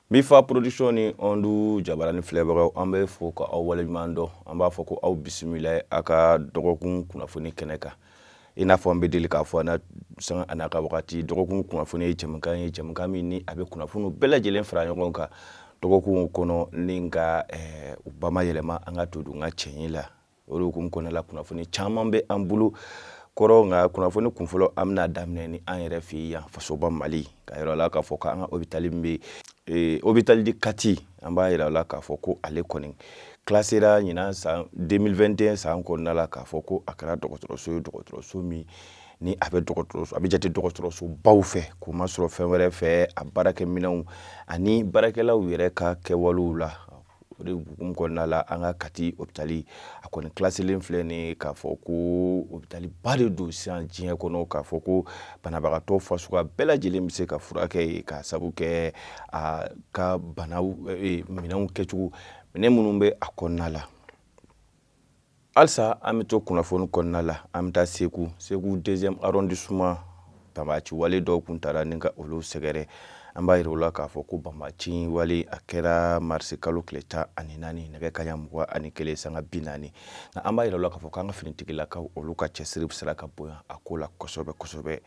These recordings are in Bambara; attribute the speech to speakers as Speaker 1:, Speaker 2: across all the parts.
Speaker 1: Mifa production ni ondu jabarani filɛbagaw an bɛ fo ka aw waleɲuman dɔn an b'a fɔ ko aw bisimila a ka dɔgɔkun kunnafoni kɛnɛ kan i n'a fɔ an bɛ deli k'a fɔ sanga a n'a ka wagati dɔgɔkun kunnafoni ye jamukan min ni a bɛ kunnafoni bɛɛ lajɛlen fara ɲɔgɔn kan dɔgɔkun kɔnɔ ni ka u bamayɛlɛma an ka to dun ka cɛɲi la o de hukumu kɔnɔna la kunnafoni caman bɛ an bolo kɔrɔ nka kunnafoni kunfɔlɔ an bɛna daminɛ ni an yɛrɛ fɛ yan fasoba Mali ka yira la k'a fɔ k'an ka hôpital min bɛ hôpital di Kati an b'a yira la k'a fɔ ko ale kɔni classera ɲinan san 2021 san kɔnɔna la k'a fɔ ko a kɛra dɔgɔtɔrɔso min ni a bɛ jate dɔgɔtɔrɔso baw fɛ k'o ma sɔrɔ fɛn wɛrɛ fɛ a baarakɛminɛnw ani baarakɛlaw yɛrɛ ka kɛwalew la o de hukumu kɔnɔna la an ka Kati hôpital a kɔni classelen filɛ ni k'a fɔ ko hôpital ba de don sisan diɲɛ kɔnɔ k'a fɔ ko banabagatɔ fasuguya bɛɛ lajɛlen bɛ se ka furakɛ yen ka sabu kɛ a ka minɛnw kɛcogo minɛn minnu bɛ a kɔnɔna la halisa an bɛ to kunnafoni kɔnɔna la an bɛ taa Segu 2e arrondissement banbaci wale dɔw kun taara ni ka olu sɛgɛrɛ an b'a yira u la k'a fɔ ko banbaci wale a kɛra marisi kalo tile 14 nɛgɛ kanɲɛ 21 sanga 40 nka an b'a yira u la k'a fɔ k'an ka finitigilakaw olu ka cɛsiri sera ka bonya a ko la kosɛbɛ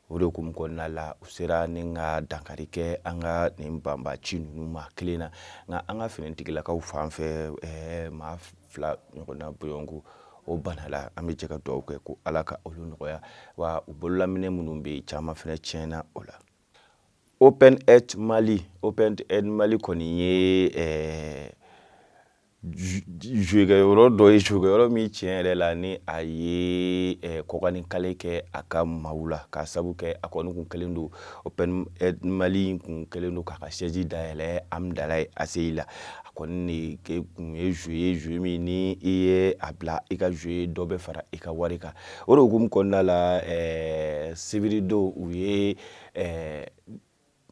Speaker 1: o de hukumu kɔnɔna la u sera ni ka dankari kɛ an ka nin banbaci ninnu ma kelen na nka an ka finitigilakaw fan fɛ maa 2 ɲɔgɔnna bɔɲɔgɔnko o bana la an bɛ jɛ ka dugawu kɛ ko Ala ka olu nɔgɔya wa u bololaminɛ minnu bɛ caman fana tiɲɛna o la Open Aid Mali kɔni ye joueur dɔ ye joueur min tiɲɛ yɛrɛ la ni a ye kɔkani kale kɛ a ka maaw la ka sabu kɛ a kɔni kun kɛlen don Open Aid Mali kun kɛlen don k'a ka siège dayɛlɛ Amdalaye ACI la a kɔni de kun ye jouer min ni i ye a bila i ka jouer dɔ bɛ fara i ka wari kan o de hukumu kɔnɔna la sibirido u ye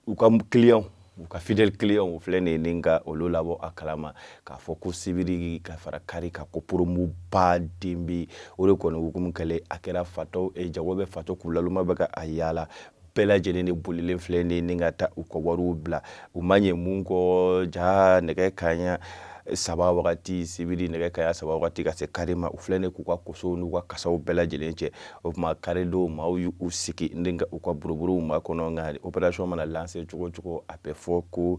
Speaker 1: u ka client u ka fidèle client u filɛ ni ka olu labɔ a kalama k'a fɔ ko sibiri ka fara kari ka ko promo baden bɛ o de kɔni hukumu kɛlen a kɛra fatɔ jago bɛ fatɔ k'u laluma bɛ ka a yaala bɛɛ lajɛlen de bolilen filɛ ni ka taa u ka wariw bila u ma ɲɛ mun kɔ ja nɛgɛ kanɲɛ 3 wagati sibiri nɛgɛ kanɲɛ 3 wagati ka se kari ma u filɛ ni k'u ka kosow n'u ka kasaw bɛɛ lajɛlen cɛ o tuma kari don maaw y'u sigi ni ka u ka buruburuw ma kɔnɔ nka opération mana lancer cogo cogo a bɛ fɔ ko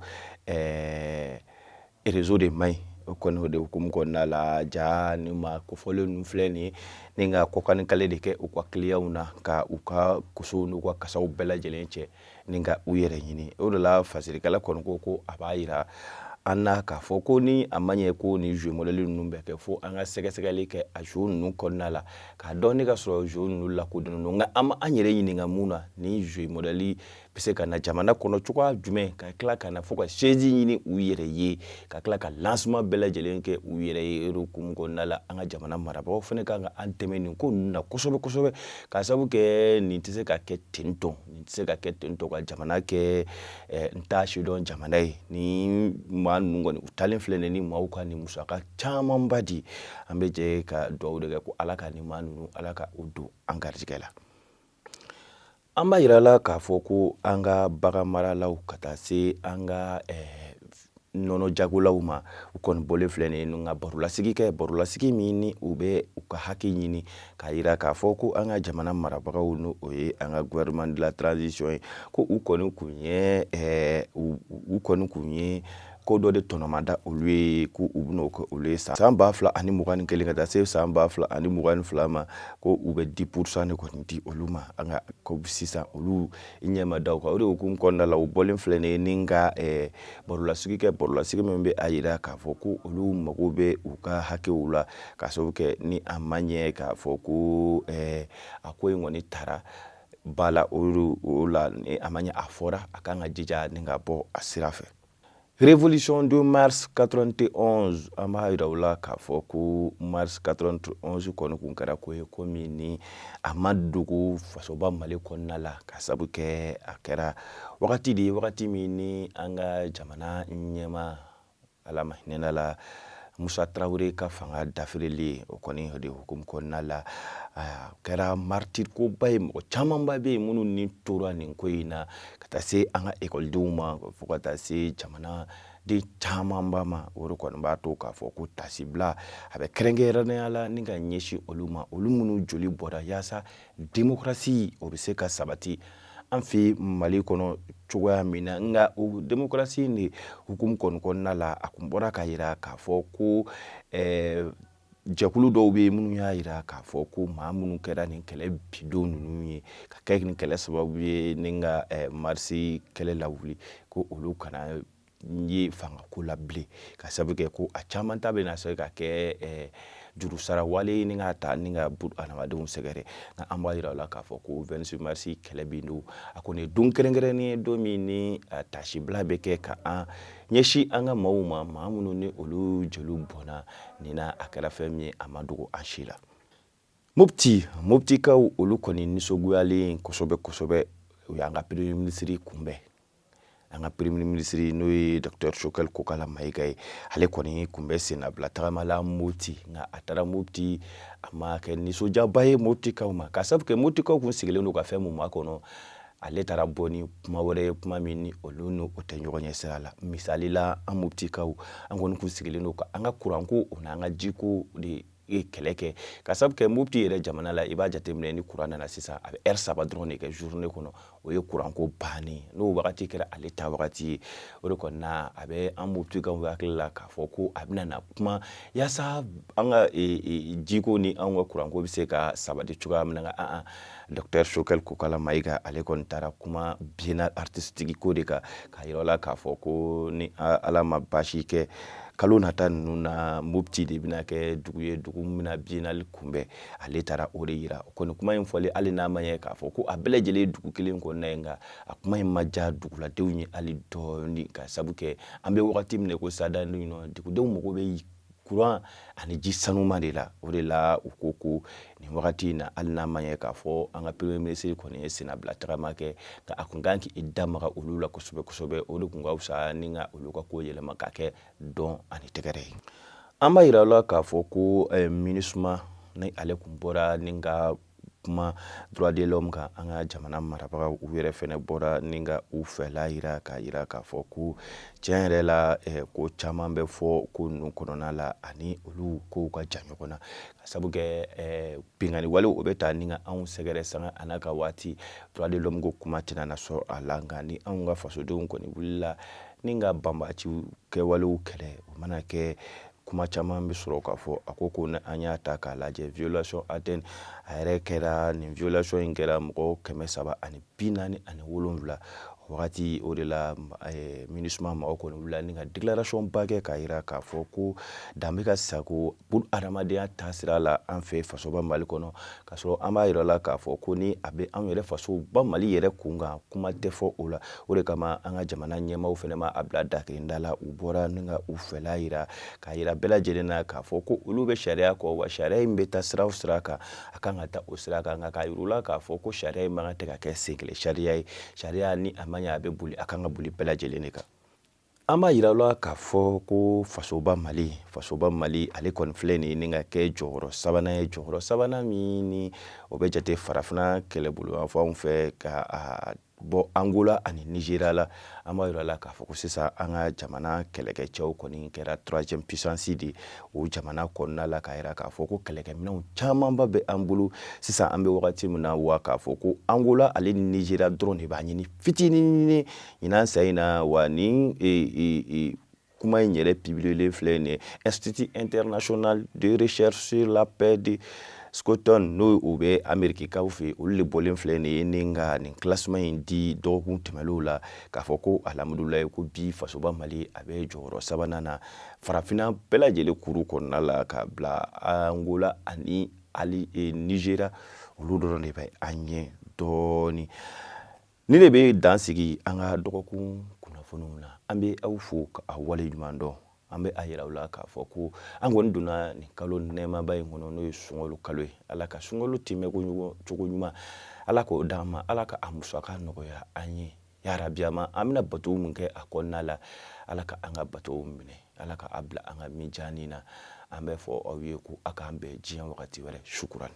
Speaker 1: réseau de maɲi o kɔni o de hukumu kɔnɔna la ja ni ma kofɔlen ninnu filɛ ni ka kɔkani kale de kɛ u ka clientw na ka u ka kosow n'u ka kasaw bɛɛ lajɛlen cɛ ni ka u yɛrɛ ɲini o de la fasirikɛla kɔni ko a b'a yira an na k'a fɔ ko ni a ma ɲɛ ko ni joueur modèle ninnu bɛ kɛ fo an ka sɛgɛsɛgɛli kɛ a joueur ninnu kɔnɔna la k'a dɔn ni ka sɔrɔ joueur ninnu lakodɔnnen don nka an ma an yɛrɛ ɲininka mun na ni joueur modèle bɛ se ka na jamana kɔnɔ cogoya jumɛn ka tila ka na fɔ ka siège ɲini u yɛrɛ ye ka tila ka lancement bɛɛ lajɛlen kɛ u yɛrɛ ye hukumu kɔnɔna la an ka jamana marabagaw fana kan ka an dɛmɛ nin ko ninnu na kosɛbɛ ka sabu kɛ nin tɛ se ka kɛ tentɔ ka jamana kɛ n t'a sidɔn jamana ye ni maa ninnu kɔni u talen filɛ ni maaw ka nin musaka camanba di an bɛ jɛ ka dugawu de kɛ ko Ala ka nin maa ninnu Ala ka o don an garijɛgɛ la an b'a yira la k'a fɔ ko an ka bagan maralaw ka taa se an ka nɔnɔ jagolaw ma u kɔni bɔlen filɛ ni ka barolasigi min ni u bɛ u ka hakɛ ɲini k'a yira k'a fɔ ko an ka jamana marabagaw n'o ye an ka gouvernement de la transition ye ko u kɔni kun ye ko dɔ de tɔnɔmada olu ye ko u bɛn'o kɛ olu ye san 2021 ka taa se san 2022 ma ko u bɛ 10% de kɔni di olu ma an ka ko sisan olu ɲɛma da o kan o de hukumu kɔnɔna la u bɔlen filɛ ni ka barolasigi min bɛ a yira k'a fɔ ko olu mago bɛ u ka hakɛw la ka sababu kɛ ni a ma ɲɛ k'a fɔ ko a ko in kɔni taara ba la o la ni a ma ɲɛ a fɔra a kan ka jija ni ka bɔ a sira fɛ Révolution de mars 91 an b'a yira u la k'a fɔ ko mars 91 kɔni kun kɛra ko ye ko min ni a ma dogo fasoba Mali kɔnɔna la ka sabu kɛ a kɛra wagati de ye wagati min ni an ka jamana ɲɛma Ala ma hinɛ la Musa Traoré ka fanga dafirili o kɔni de hukum kɔnɔna la kɛra martyr ko ba ye mɔgɔ caman ba be minnu ni tora nin ko in na ka taa se an ka ekɔlidenw ma fo ka taa se jamana de caman ba ma o kɔni b'a to k'a fɔ ko tasibila a bɛ kɛrɛnkɛrɛnnenya la ni ka ɲɛsin olu ma olu minnu joli bɔra yaasa démocratie o bɛ se ka sabati an fɛ Mali kɔnɔ cogoya min na nka o démocratie ni hukumu kɔnɔna la a kun bɔra ka yira k'a fɔ ko jɛkulu dɔw bɛ minnu y'a yira k'a fɔ ko maa minnu kɛra nin kɛlɛ bidon ninnu ye ka kɛ nin kɛlɛ sababu ye ni ka marisi kɛlɛ lawuli ko olu kana ye fangako la bilen ka sababu kɛ ko a caman ta bɛna se ka kɛ jurusara wale ni ka ta ni ka buru adamadenw sɛgɛrɛ nka an b'a yira la k'a fɔ ko 26 marisi kɛlɛ bin don a kɔni ye don kɛrɛnkɛrɛnnen ye don min ni tasibila bɛ kɛ ka an ɲɛsin an ka maaw ma maa minnu ni olu jeliw bɔnna nin na a kɛra fɛn min ye a ma dogo an si la Moptikaw olu kɔni nisɔngoyalen kosɛbɛ o y'an ka premier ministre kunbɛn an ka premier ministre n'o ye Dr Choguel Kokala Mayiga ye ale kɔni kun bɛ sen na bila tagamala Mopti nka a taara Mopti a ma kɛ nisɔndiyaba ye Moptikaw ma ka sababu kɛ Moptikaw kun sigilen don ka fɛn mun makɔnɔ ale taara bɔ ni kuma wɛrɛ ye kuma min ni olu n'o tɛ ɲɔgɔn ɲɛ sira la misali la an Moptikaw an kɔni kun sigilen don ka an ka kuranko o n'an ka jiko de kɛlɛ kɛ ka sababu kɛ Mopti yɛrɛ jamana la i b'a jateminɛ ni kuran nana sisan a bɛ heure 3 dɔrɔn de kɛ journée kɔnɔ o ye kuranko bannen n'o wagati kɛra ale ta wagati ye o de kɔni na a bɛ an Moptikaw hakili la k'a fɔ ko a bɛna na kuma yaasa an ka jiko ni an ka kuranko bɛ se ka sabati cogoya min na Dr Choguel Kokala Mayiga ale kɔni taara kuma biennale artistique ko de kan k'a yira la k'a fɔ ko ni ala ma baasi kɛ kalo nata ninnu na Mopti de bɛna kɛ dugu ye dugu min bɛna biennale kunbɛn ale taara o de yira o kɔni kuma in fɔli hali n'a ma ɲɛ k'a fɔ ko a bɛɛ lajɛlen ye dugu kelen kɔnɔna ye nka a kuma in ma diya duguladenw ye hali dɔɔni ka sabu kɛ an bɛ wagati min na ko sada dugudenw mago bɛ kuran ani ji sanuma de la o de la u ko nin wagati in na hali n'a ma ɲɛ k'a fɔ an ka premier ministre kɔni ye senabila tagama kɛ nka a kun kan k'i damaga olu la kosɛbɛ o de kun ka fisa ni ka olu ka ko yɛlɛma ka kɛ dɔn ani tɛgɛrɛ ye an b'a yira la k'a fɔ ko MINUSMA ni ale kun bɔra ni ka kuma droit de l'homme kan an ka jamana marabagaw u yɛrɛ fɛnɛ bɔra ni ka u fɛla yira k'a fɔ ko tiɲɛ yɛrɛ la ko caman bɛ fɔ ko ninnu kɔnɔna la ani olu kow ka jan ɲɔgɔn na ka sabu kɛ bingani wale o bɛ taa ni ka anw sɛgɛrɛ sanga a n'a ka waati droit de l'homme ko kuma tɛna na sɔrɔ a la nka ni anw ka fasodenw kɔni wulila ni ka banbaciw kɛwalew kɛlɛ o mana kɛ kuma caman bɛ sɔrɔ k'a fɔ a ko ni an y'a ta k'a lajɛ violation Aden a yɛrɛ kɛra nin violation in kɛra mɔgɔ 347 wagati o de la MINUSMA mɔgɔw kɔni wulila ni ka déclaration ba kɛ k'a yira k'a fɔ ko dan bɛ ka sago bun adamadenya taasira la an fɛ fasoba Mali kɔnɔ ka sɔrɔ an b'a yira la k'a fɔ ko ni a bɛ anw yɛrɛ fasoba Mali yɛrɛ kun kan kuma tɛ fɔ o la o de kama an ka jamana ɲɛmaaw fɛnɛ ma a bila dakirinda la u bɔra ni ka u fɛla yira k'a yira bɛɛ lajɛlen na k'a fɔ ko olu bɛ sariya kɔ wa sariya in bɛ taa sira o sira kan a kan ka taa o sira kan nka k'a yir'u la k'a fɔ ko sariya in man kan tɛ ka kɛ senkelen sariya ye sariya ni a man ɲɛ a bɛ boli a kan ka boli bɛɛ lajɛlen de kan an b'a yira la k'a fɔ ko fasoba Mali ale kɔni filɛ nin ye ni ka kɛ jɔyɔrɔ sabanan ye jɔyɔrɔ sabanan min ni o bɛ jate farafinna kɛlɛboloyanfanw fɛ ka bɔ Angola ani Nigéria la an b'a yira la k'a fɔ ko sisan an ka jamana kɛlɛkɛcɛw kɔni kɛra troisième puissance de o jamana kɔnɔna la k'a yira k'a fɔ ko kɛlɛkɛminɛnw camanba bɛ an bolo sisan an bɛ wagati min na wa k'a fɔ ko Angola ale ni Nigéria dɔrɔn de b'a ɲini fitinin ɲinan sa in na wa ni kuma in yɛrɛ publier filɛ nin ye Institut International de Recherche sur la Paix de Scotland n'o o bɛ Amerikikaw fɛ olu de bɔlen filɛ nin ye ni ka nin classement in di dɔgɔkun tɛmɛnlenw la k'a fɔ ko alhamdulilayi ko bi fasoba Mali a bɛ jɔyɔrɔ sabanan na farafinna bɛɛ lajɛlen kuru kɔnɔna la ka bila Angola ani Nigéria olu dɔrɔn de bɛ an ɲɛ dɔɔni ni de bɛ dan sigi an ka dɔgɔkun kunnafoniw na an bɛ aw fo k'a wale ɲuman dɔn an bɛ a yira u la k'a fɔ ko an kɔni donna nin kalo nɛɛmaba in kɔnɔ n'o ye sunkalo kalo ye ala ka sunkalo tɛmɛ cogo ɲuman ala k'o d'an ma ala ka a musaka nɔgɔya an ye ya rabiyama amina bato mun ke akonna la alaka anga bato mine alaka abla anga mijanina ambe fo awiye ku aka ambe jiyan wakati wale shukran